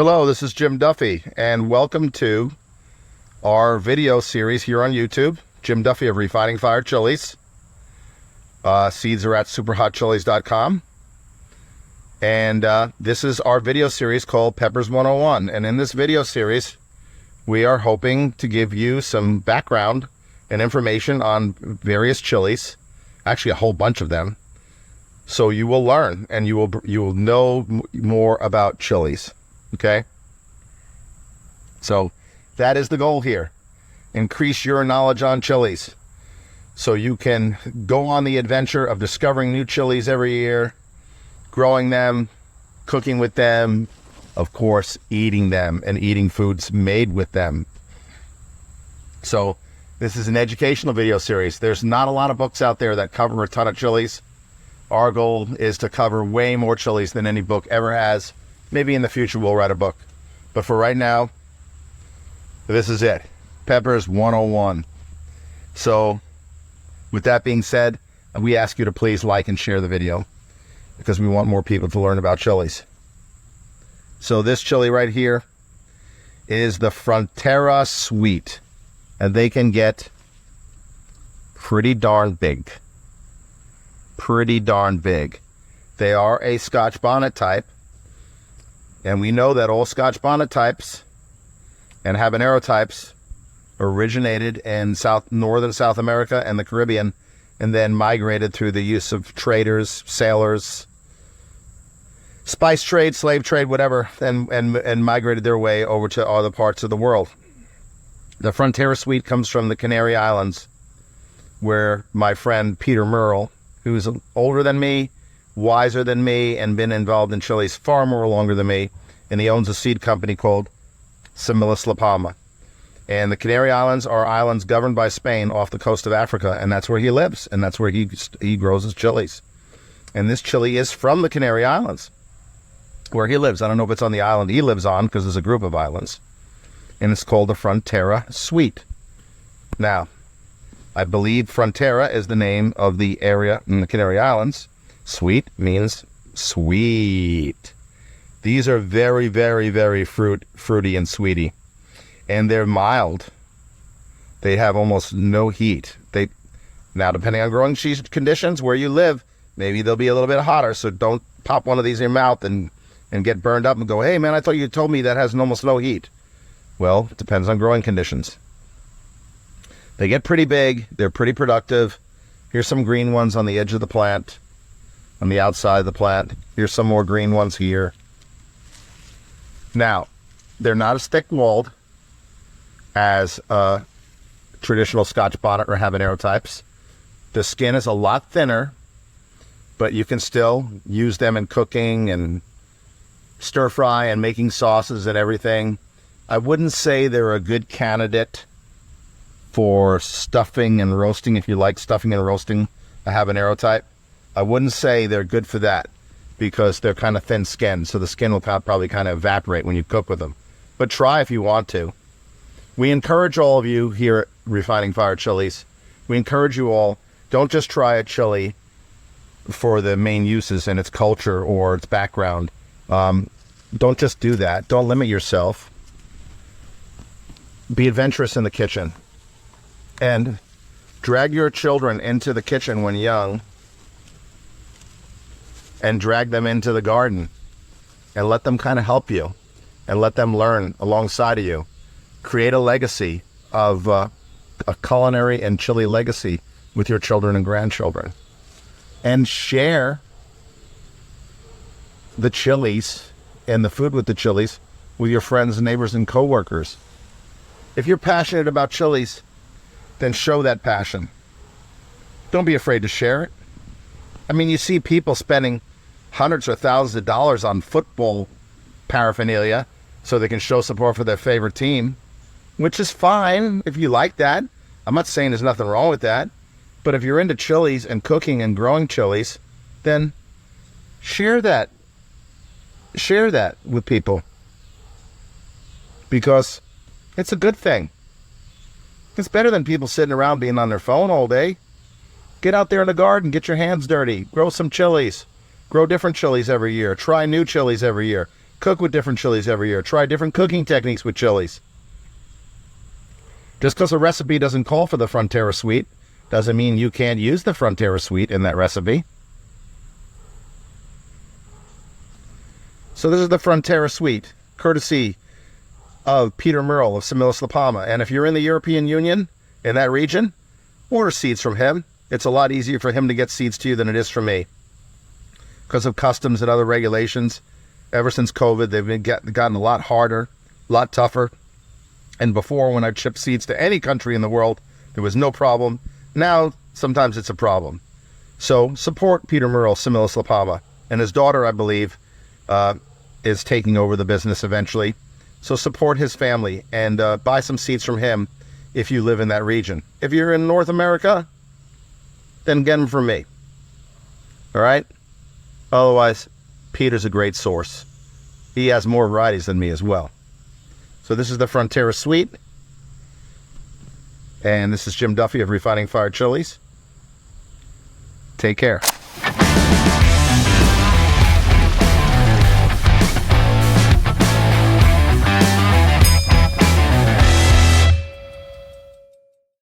Hello, this is Jim Duffy, and welcome to our video series here on YouTube. Jim Duffy of Refining Fire Chiles. Seeds are at superhotchilies.com. And this is our video series called Peppers 101. And in this video series, we are hoping to give you some background and information on various chilies, actually a whole bunch of them. So you will learn and you will know more about chilies. Okay, so that is the goal here. Increase your knowledge on chilies so you can go on the adventure of discovering new chilies every year, growing them, cooking with them, of course, eating them and eating foods made with them. So this is an educational video series. There's not a lot of books out there that cover a ton of chilies. Our goal is to cover way more chilies than any book ever has. Maybe in the future we'll write a book. But for right now, this is it. Peppers 101. So, with that being said, we ask you to please like and share the video because we want more people to learn about chilies. So this chili right here is the Frontera Sweet. And they can get pretty darn big. Pretty darn big. They are a Scotch bonnet type. And we know that all Scotch bonnet types and habanero types originated in northern South America and the Caribbean, and then migrated through the use of traders, sailors, spice trade, slave trade, whatever, and migrated their way over to other parts of the world. The Frontera Sweet comes from the Canary Islands, where my friend Peter Merle, who's older than me, wiser than me, and been involved in chilies far more longer than me, and he owns a seed company called Semillas La Palma. And the Canary Islands are islands governed by Spain off the coast of Africa, and that's where he lives, and that's where he grows his chilies. And this chili is from the Canary Islands, where he lives. I don't know if it's on the island he lives on, because there's a group of islands. And it's called the Frontera Sweet. Now, I believe Frontera is the name of the area in the Canary Islands. Sweet means sweet. These are very, very, very fruity and sweety. And they're mild. They have almost no heat. Now, depending on growing conditions where you live, maybe they'll be a little bit hotter. So don't pop one of these in your mouth and get burned up and go, hey, man, I thought you told me that has almost no heat. Well, it depends on growing conditions. They get pretty big. They're pretty productive. Here's some green ones on the edge of the plant. On the outside of the plant. Here's some more green ones here. Now, they're not as thick-walled as traditional Scotch bonnet or habanero types. The skin is a lot thinner, but you can still use them in cooking and stir-fry and making sauces and everything. I wouldn't say they're a good candidate for stuffing and roasting if you like stuffing and roasting a habanero type. I wouldn't say they're good for that because they're kind of thin-skinned, so the skin will probably kind of evaporate when you cook with them. But try if you want to. We encourage all of you here at Refining Fire Chiles. We encourage you all, don't just try a chili for the main uses and its culture or its background. Don't just do that. Don't limit yourself. Be adventurous in the kitchen. And drag your children into the kitchen when young and drag them into the garden and let them kind of help you and let them learn alongside of you. Create a legacy of a culinary and chili legacy with your children and grandchildren. And share the chilies and the food with the chilies with your friends, neighbors, and coworkers. If you're passionate about chilies, then show that passion. Don't be afraid to share it. I mean, you see people spending hundreds or thousands of dollars on football paraphernalia so they can show support for their favorite team, which is fine if you like that. I'm not saying there's nothing wrong with that. But if you're into chilies and cooking and growing chilies, then share that. Share that with people. Because it's a good thing. It's better than people sitting around being on their phone all day. Get out there in the garden, get your hands dirty, grow some chilies, grow different chilies every year, try new chilies every year, Cook with different chilies every year. Try different cooking techniques with chilies. Just because a recipe doesn't call for the Frontera Sweet doesn't mean you can't use the Frontera Sweet in that recipe. So this is the Frontera Sweet, courtesy of Peter Merle of Chiles, La Palma. And if you're in the European Union, in that region, order seeds from him. It's a lot easier for him to get seeds to you than it is for me. Because of customs and other regulations, ever since COVID, they've gotten a lot harder, a lot tougher. And before, when I shipped seeds to any country in the world, there was no problem. Now, sometimes it's a problem. So support Peter Merle, Chiles, La Palma. And his daughter, I believe, is taking over the business eventually. So support his family and buy some seeds from him if you live in that region. If you're in North America, then get them from me. All right? Otherwise, Peter's a great source. He has more varieties than me as well. So this is the Frontera Sweet. And this is Jim Duffy of Refining Fire Chilies. Take care.